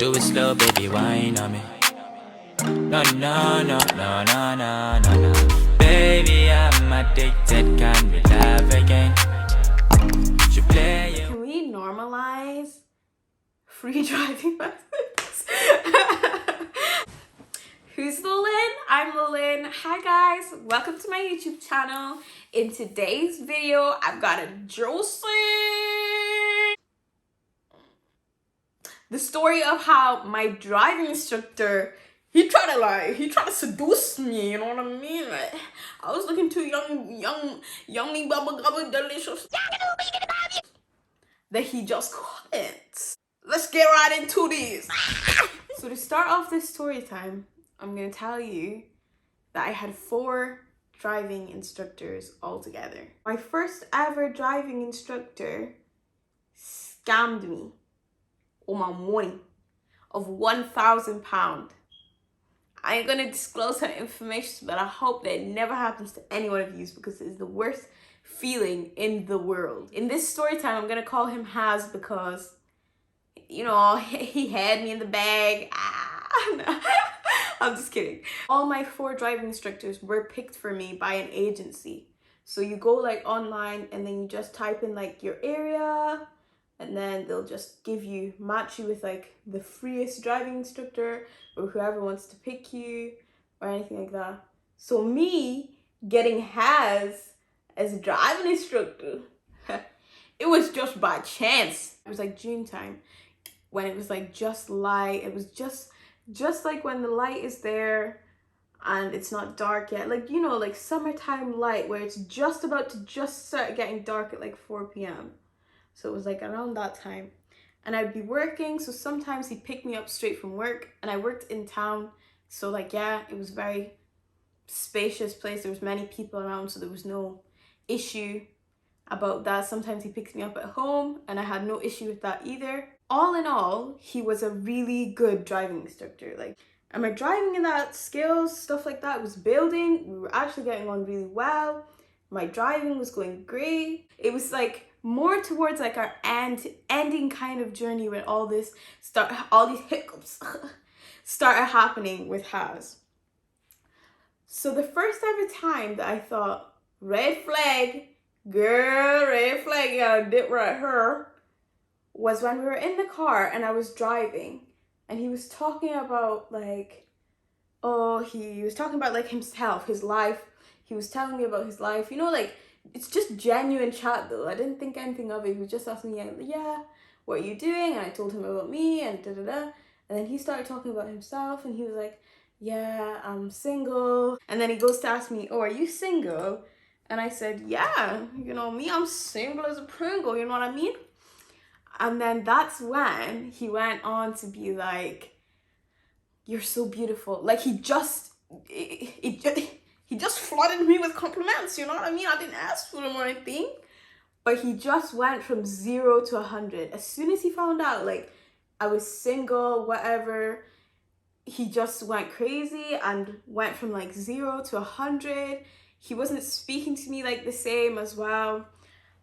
Do it slow, baby, wine on me. No, no, no, no, no, no, no, no. Baby, I'm addicted, can we love again? Should play it. Can we normalize free driving lessons? Who's Lilin? I'm Lilin. Hi guys, welcome to my YouTube channel. In today's video, I've got a juicy the story of how my driving instructor, he tried to seduce me, you know what I mean? Like, I was looking too yummy, bubble gubble, delicious, that he just couldn't. Let's get right into this. So to start off this story time, I'm gonna tell you that I had 4 driving instructors altogether. My first ever driving instructor scammed me on my money of £1,000. I ain't gonna disclose her information, but I hope that it never happens to any one of you because it is the worst feeling in the world. In this story time, I'm gonna call him Haz because, you know, he had me in the bag. No. I'm just kidding. All my 4 driving instructors were picked for me by an agency. So you go like online and then you just type in like your area, and then they'll just match you with like the freest driving instructor or whoever wants to pick you or anything like that. So me getting Haz as a driving instructor, it was just by chance. It was like June time when it was like just light. It was just like when the light is there and it's not dark yet. Like, you know, like summertime light where it's just about to start getting dark at like 4 p.m. So it was like around that time. And I'd be working, so sometimes he'd pick me up straight from work, and I worked in town. So like, yeah, it was a very spacious place. There was many people around, so there was no issue about that. Sometimes he picks me up at home, and I had no issue with that either. All in all, he was a really good driving instructor. Like, and my driving and that skills, stuff like that was building. We were actually getting on really well. My driving was going great. It was like more towards like our ending kind of journey when all these hiccups started happening with Haz. So the first ever time that I thought, red flag, girl, red flag, you gotta dip right here, was when we were in the car and I was driving and he was talking about like, he was talking about like himself, his life. He was telling me about his life, you know, like, it's just genuine chat though. I didn't think anything of it. He was just asking me, yeah, what are you doing? And I told him about me and da-da-da. And then he started talking about himself and he was like, yeah, I'm single. And then he goes to ask me, oh, are you single? And I said, yeah, you know me, I'm single as a Pringle, you know what I mean? And then that's when he went on to be like, you're so beautiful. Like, he just flooded me with compliments, you know what I mean? I didn't ask for them or anything. But he just went from 0 to 100. As soon as he found out, like, I was single, whatever, he just went crazy and went from, like, 0 to 100. He wasn't speaking to me, like, the same as well.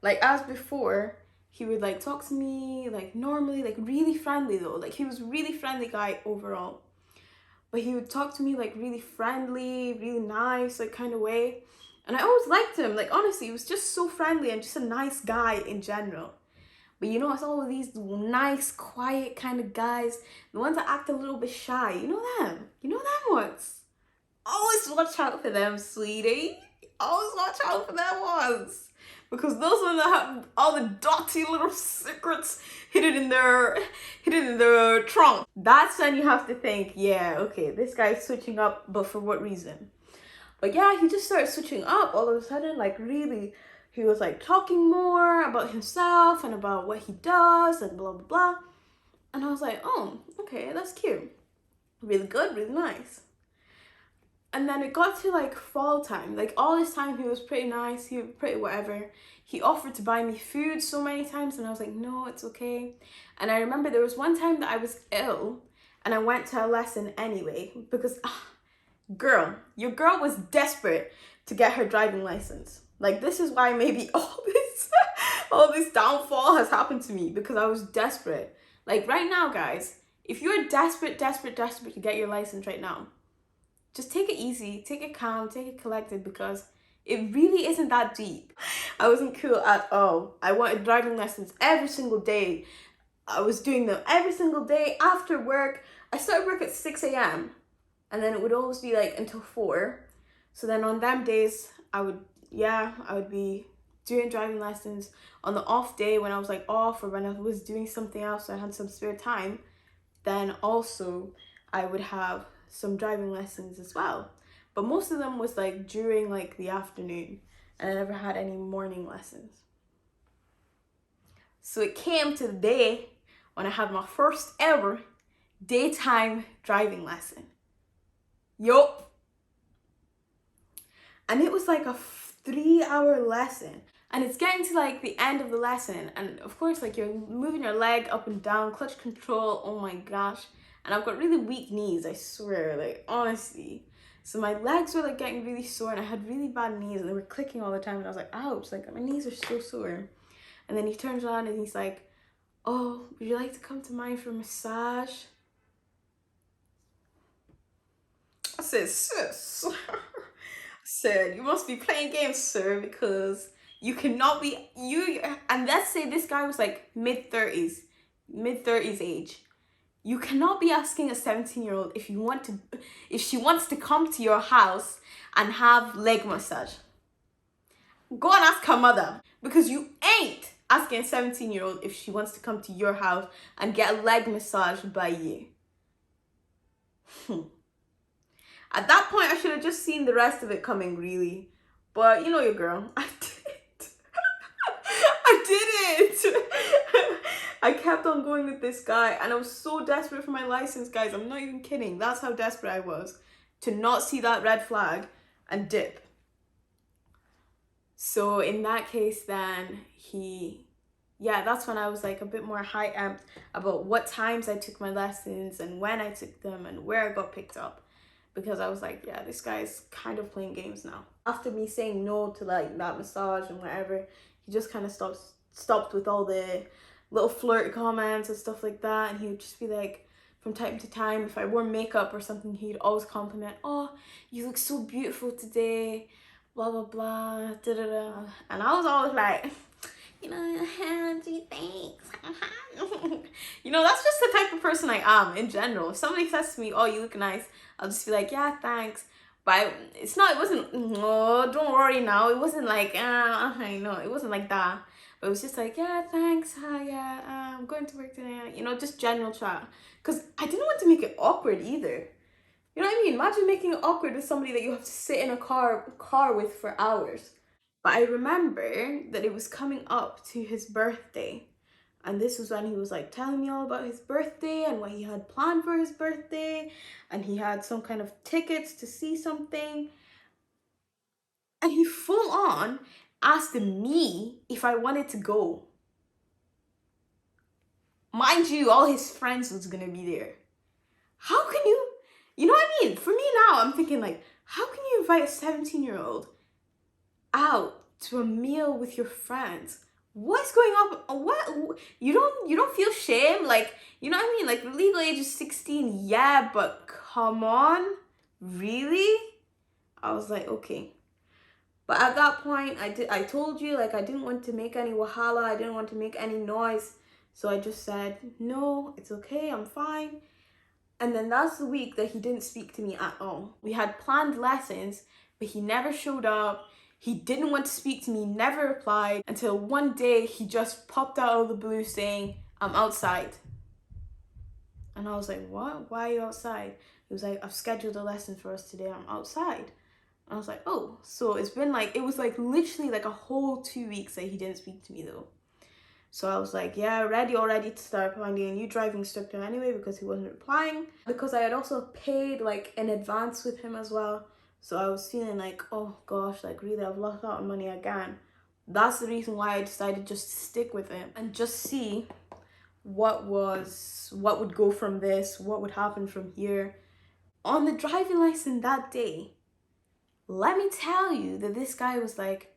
Like, as before, he would, like, talk to me, like, normally, like, really friendly, though. Like, he was a really friendly guy overall. But he would talk to me like really friendly, really nice, like kind of way. And I always liked him. Like, honestly, he was just so friendly and just a nice guy in general. But you know, it's all of these nice, quiet kind of guys, the ones that act a little bit shy. You know them? You know them ones? Always watch out for them, sweetie. Always watch out for them ones. Because those ones that have all the dirty little secrets hidden in their trunk. That's when you have to think, yeah, okay, this guy's switching up, but for what reason? But yeah, he just started switching up all of a sudden, like really, he was like talking more about himself and about what he does and blah, blah, blah. And I was like, oh, okay, that's cute. Really good, really nice. And then it got to like fall time. Like all this time he was pretty nice, he was pretty whatever. He offered to buy me food so many times and I was like, no, it's okay. And I remember there was one time that I was ill and I went to a lesson anyway because, girl, your girl was desperate to get her driving license. Like, this is why maybe all this downfall has happened to me, because I was desperate. Like right now, guys, If you're desperate to get your license right now, just take it easy, take it calm, take it collected, because it really isn't that deep. I wasn't cool at all. I wanted driving lessons every single day. I was doing them every single day after work. I started work at 6 a.m. and then it would always be like until 4. So then on them days, I would be doing driving lessons. On the off day when I was like off, or when I was doing something else, so I had some spare time, then also I would have some driving lessons as well. But most of them was like during like the afternoon, and I never had any morning lessons. So it came to the day when I had my first ever daytime driving lesson. Yup. And it was like a 3-hour lesson. And it's getting to like the end of the lesson. And of course, like you're moving your leg up and down, clutch control, oh my gosh. And I've got really weak knees, I swear, like honestly. So my legs were like getting really sore, and I had really bad knees, and they were clicking all the time, and I was like, ouch, like my knees are so sore. And then he turns around and he's like, oh, would you like to come to mine for a massage? I said, sis. I said, you must be playing games, sir, because you cannot be, and let's say this guy was like mid-30s age. You cannot be asking a 17-year-old if she wants to come to your house and have leg massage. Go and ask her mother, because you ain't asking a 17-year-old if she wants to come to your house and get a leg massage by you. At that point, I should have just seen the rest of it coming, really. But you know your girl. I did. I did it. I kept on going with this guy, and I was so desperate for my license, guys. I'm not even kidding. That's how desperate I was to not see that red flag and dip. So in that case, then that's when I was like a bit more high-amped about what times I took my lessons and when I took them and where I got picked up. Because I was like, yeah, this guy's kind of playing games now. After me saying no to like that massage and whatever, he just kind of stopped with all the little flirt comments and stuff like that. And he would just be like, from time to time, if I wore makeup or something, he'd always compliment, oh, you look so beautiful today, blah, blah, blah, da, da, da. And I was always like, you know, gee, thanks. You know, that's just the type of person I am in general. If somebody says to me, oh, you look nice, I'll just be like, yeah, thanks. But it wasn't, oh, don't worry now. It wasn't like, I know, it wasn't like that. But it was just like, yeah, thanks, yeah, I'm going to work today. You know, just general chat. Because I didn't want to make it awkward either. You know what I mean? Imagine making it awkward with somebody that you have to sit in a car with for hours. But I remember that it was coming up to his birthday. And this was when he was like telling me all about his birthday and what he had planned for his birthday. And he had some kind of tickets to see something. And he full on asked me if I wanted to go. Mind you, all his friends was gonna be there. How can you know what I mean? For me now, I'm thinking like, how can you invite a 17-year-old out to a meal with your friends? What's going on? What, you don't feel shame? Like, you know what I mean? Like, the legal age is 16, yeah, but come on, really? I was like, okay. But at that point, I told you, like, I didn't want to make any wahala, I didn't want to make any noise. So I just said, no, it's okay, I'm fine. And then that's the week that he didn't speak to me at all. We had planned lessons, but he never showed up. He didn't want to speak to me, never replied, until one day he just popped out of the blue saying, I'm outside. And I was like, what? Why are you outside? He was like, I've scheduled a lesson for us today, I'm outside. And I was like, oh, so it was like literally like a whole 2 weeks that he didn't speak to me though. So I was like, yeah, ready already to start finding a new driving instructor anyway, because he wasn't replying. Because I had also paid like in advance with him as well. So I was feeling like, oh gosh, like really I've lost out on money again. That's the reason why I decided just to stick with him and just see what would go from this, what would happen from here. On the driving lesson that day, let me tell you that this guy was like,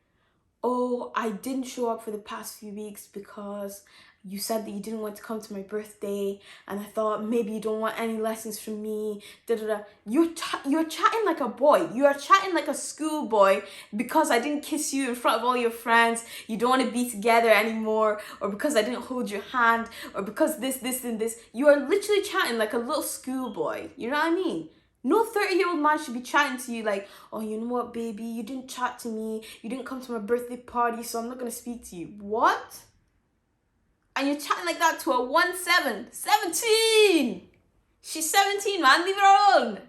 oh, I didn't show up for the past few weeks because you said that you didn't want to come to my birthday, and I thought maybe you don't want any lessons from me. Da da da. You're chatting like a boy. You are chatting like a schoolboy because I didn't kiss you in front of all your friends. You don't want to be together anymore, or because I didn't hold your hand, or because this, and this. You are literally chatting like a little schoolboy. You know what I mean? No 30-year-old man should be chatting to you like, oh, you know what, baby? You didn't chat to me. You didn't come to my birthday party, so I'm not going to speak to you. What? And you're chatting like that to a 17. She's 17, man. Leave her alone.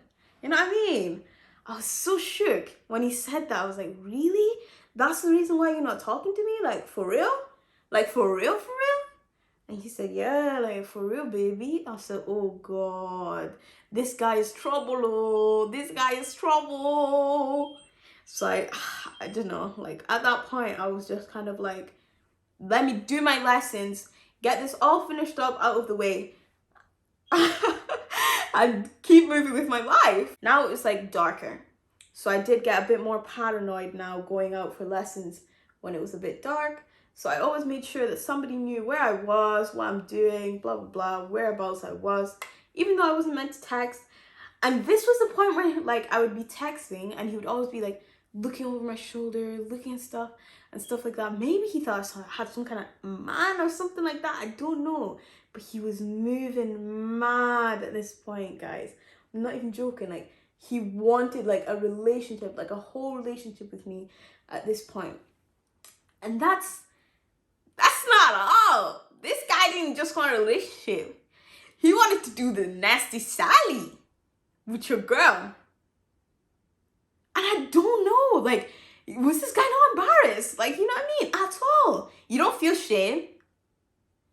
You know what I mean? I was so shook when he said that. I was like, really? That's the reason why you're not talking to me? Like, for real? Like, for real, for real? And he said, yeah, like, for real, baby. I said, oh, God. This guy is trouble, oh. This guy is trouble. So I don't know. Like, at that point, I was just kind of like, let me do my lessons, get this all finished up out of the way, and keep moving with my life. Now it was like darker. So I did get a bit more paranoid now going out for lessons when it was a bit dark. So I always made sure that somebody knew where I was, what I'm doing, blah, blah, blah, whereabouts I was, even though I wasn't meant to text. And this was the point where like I would be texting and he would always be like looking over my shoulder, looking at stuff and stuff like that. Maybe he thought I had some kind of man or something like that. I don't know. But he was moving mad at this point, guys. I'm not even joking. Like, he wanted like a relationship, like a whole relationship with me at this point. And that's not all. This guy didn't just want a relationship. He wanted to do the nasty Sally with your girl. And I don't know, like, was this guy not embarrassed? Like, you know what I mean? At all. You don't feel shame?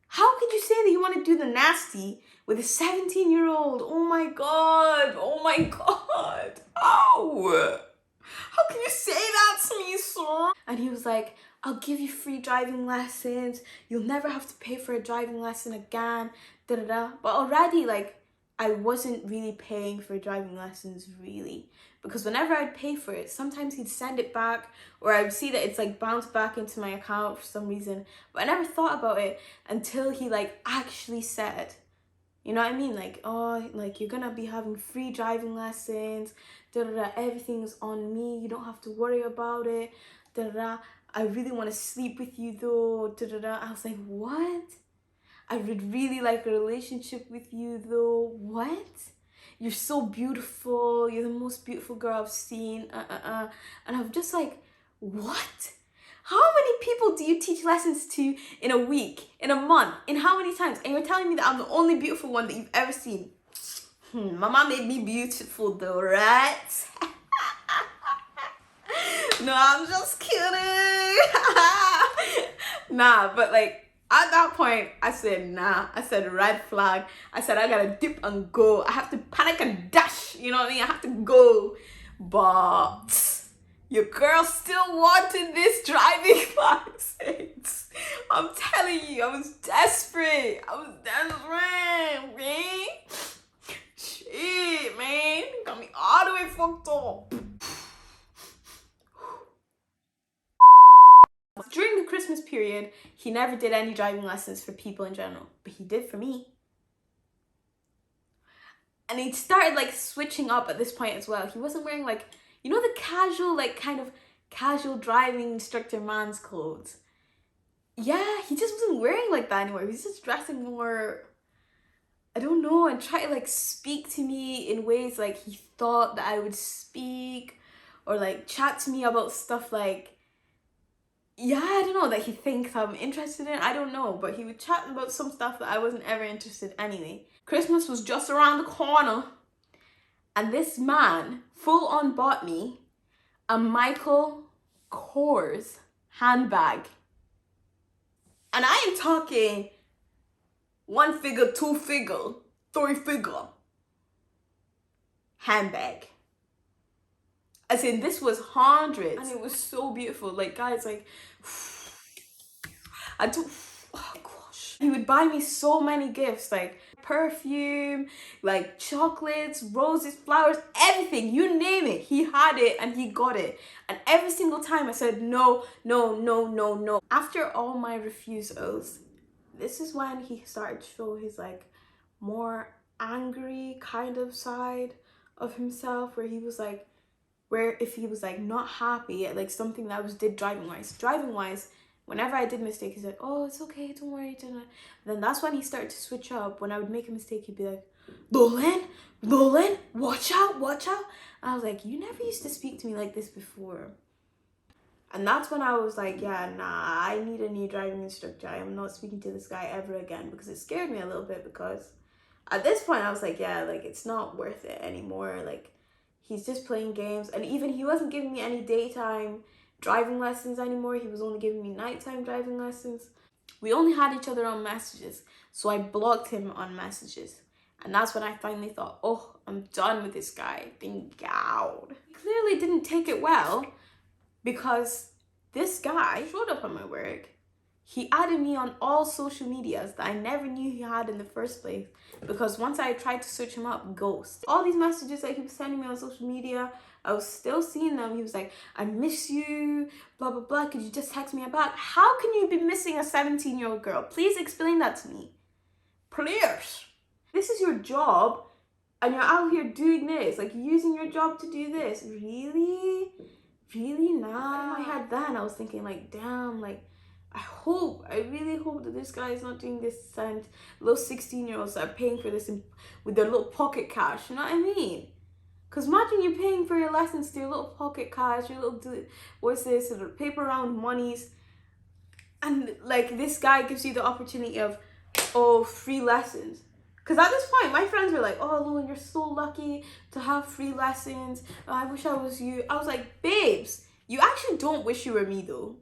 How could you say that you want to do the nasty with a 17-year-old? Oh my God. Oh my God. Oh. How can you say that to me, sir? And he was like, I'll give you free driving lessons. You'll never have to pay for a driving lesson again. Da da da. But already, like, I wasn't really paying for driving lessons, really. Because whenever I'd pay for it, sometimes he'd send it back, or I would see that it's like bounced back into my account for some reason. But I never thought about it until he like actually said, you know what I mean? Like, oh, like you're gonna be having free driving lessons, da da da, everything's on me, you don't have to worry about it, da da da. I really want to sleep with you though, da da da. I was like, what? I would really like a relationship with you though. What? You're so beautiful. You're the most beautiful girl I've seen. And I'm just like, what? How many people do you teach lessons to in a week, in a month, in how many times? And you're telling me that I'm the only beautiful one that you've ever seen. Mama made me beautiful though, right? No, I'm just kidding. Nah, but like, at that point, I said, nah. I said, red flag. I said, I gotta dip and go. I have to panic and dash. You know what I mean? I have to go. But your girl still wanted this driving license. I'm telling you, I was desperate. Man. Shit, man. Got me all the way fucked up. During the Christmas period, he never did any driving lessons for people in general, but he did for me. And he started like switching up at this point as well. He wasn't wearing like, you know, the casual, like kind of casual driving instructor man's clothes. Yeah, he just wasn't wearing like that anymore. He was just dressing more, I don't know, and try to like speak to me in ways like he thought that I would speak, or like chat to me about stuff like, yeah, I don't know, that he thinks I'm interested in. I don't know, but he would chat about some stuff that I wasn't ever interested in anyway. Christmas was just around the corner, and this man full on bought me a Michael Kors handbag. And I ain't talking 1 figure, 2 figure, 3 figure handbag. As in, this was hundreds, and it was so beautiful. Like, guys, like, I do, oh gosh, He would buy me so many gifts, like perfume, like chocolates, roses, flowers, everything, you name it. He had it and he got it. And every single time I said no, no, no, no, no. After all my refusals, this is when he started to show his like more angry kind of side of himself, where he was like, where if he was like not happy at like something that I was did driving wise, whenever I did mistake, he said, oh, it's okay, don't worry, don't. Then that's when he started to switch up. When I would make a mistake, he'd be like, Lolan, watch out. And I was like, you never used to speak to me like this before. And that's when I was like, yeah, nah, I need a new driving instructor. I am not speaking to this guy ever again, because it scared me a little bit, because at this point I was like, yeah, like it's not worth it anymore. Like he's just playing games. And even he wasn't giving me any daytime driving lessons anymore. He was only giving me nighttime driving lessons. We only had each other on messages, so I blocked him on messages. And that's when I finally thought, oh, I'm done with this guy. Thank God. He clearly didn't take it well, because this guy showed up at my work. He added me on all social medias that I never knew he had in the first place, because once I tried to search him up, ghost. All these messages that he was sending me on social media, I was still seeing them. He was like, I miss you, blah, blah, blah. Could you just text me back? How can you be missing a 17-year-old girl? Please explain that to me. Please. This is your job and you're out here doing this, like using your job to do this. Really? Really? Nah. In my head then, I was thinking like, damn, like, I really hope that this guy is not doing this and little 16-year-olds are paying for this with their little pocket cash, you know what I mean? Because imagine you paying for your lessons to your little pocket cash, your little, what's this, little paper round monies, and like this guy gives you the opportunity of, oh, free lessons. Because at this point, my friends were like, oh, Lauren, you're so lucky to have free lessons. Oh, I wish I was you. I was like, babes, you actually don't wish you were me though.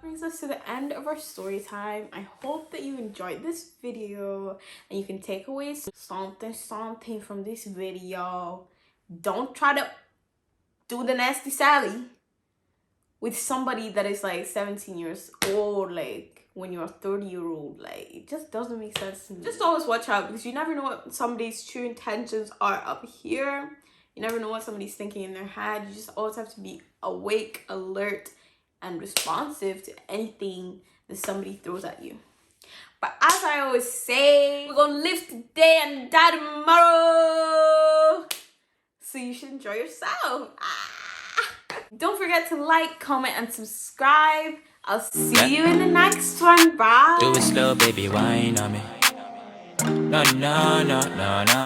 Brings us to the end of our story time. I hope that you enjoyed this video and you can take away something from this video. Don't try to do the nasty Sally with somebody that is like 17 years old, like when you're a 30-year-old. Like, it just doesn't make sense to me. Just always watch out, because you never know what somebody's true intentions are up here. You never know what somebody's thinking in their head. You just always have to be awake, alert, and responsive to anything that somebody throws at you. But as I always say, we're gonna live today and die tomorrow, so you should enjoy yourself. Don't forget to like, comment, and subscribe. I'll see you in the next one. Bye. Do it slow, baby, wine on me. No, no, no, no, no.